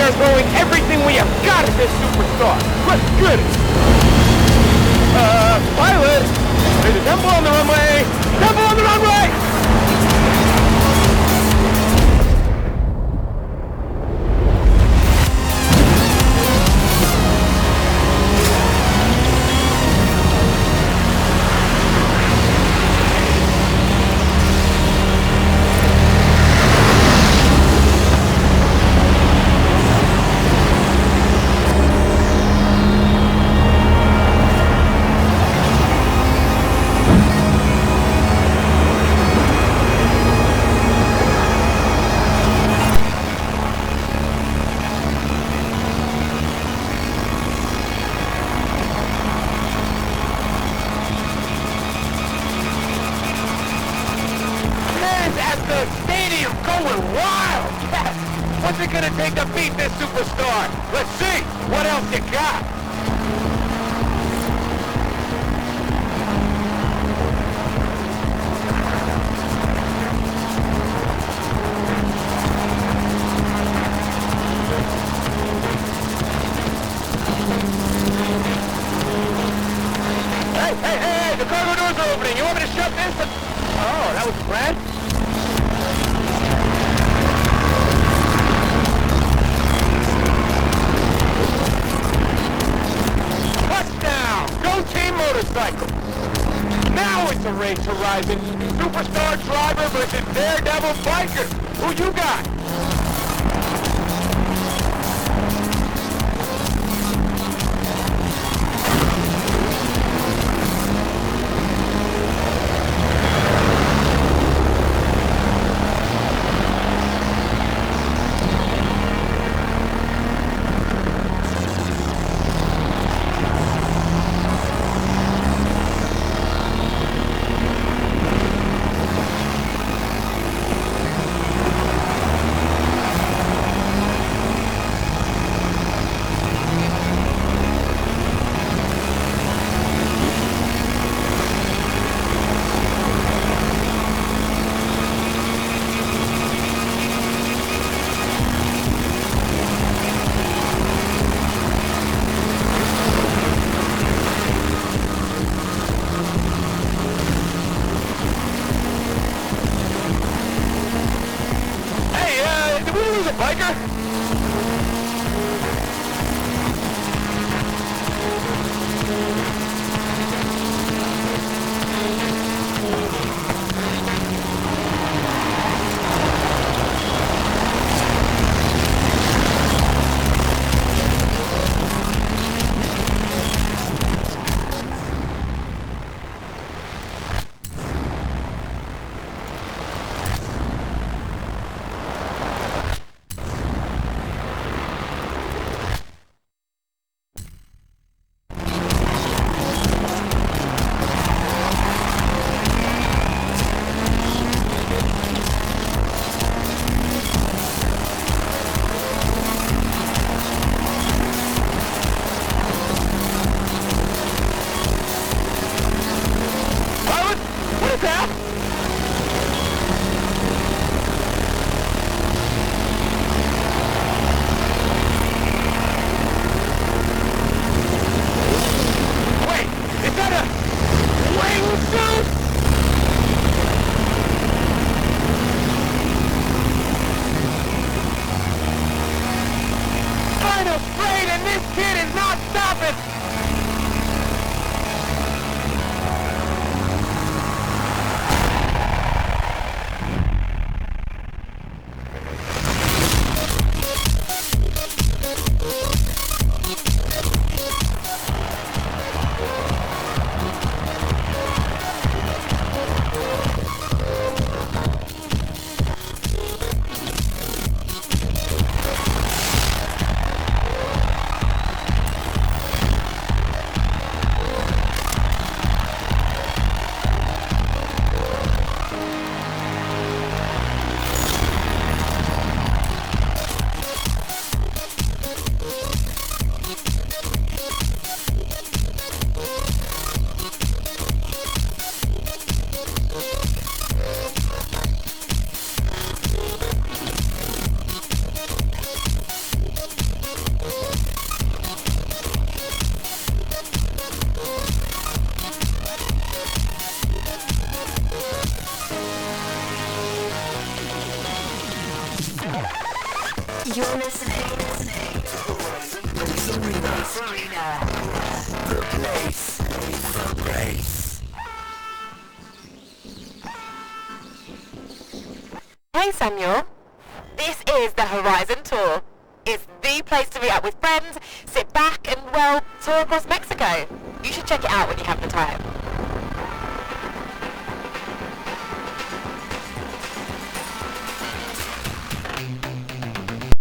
are throwing everything we have got at this superstar. Let's get it. Pilot! There's a temple on the runway! Temple on the runway! The stadium going wild! Yes! What's it gonna take to beat this superstar? Let's see! What else you got? Hey! The cargo doors are opening! You want me to shut this? Oh, that was Brad? Motorcycle. Now it's a race horizon. Superstar driver versus daredevil biker. Who you got? Who's a biker? You're listening to Horizon Bass Arena. The place for bass. Hey Samuel, this is the Horizon Tour. It's the place to meet up with friends, sit back and, well, tour across Mexico. You should check it out when you have the time.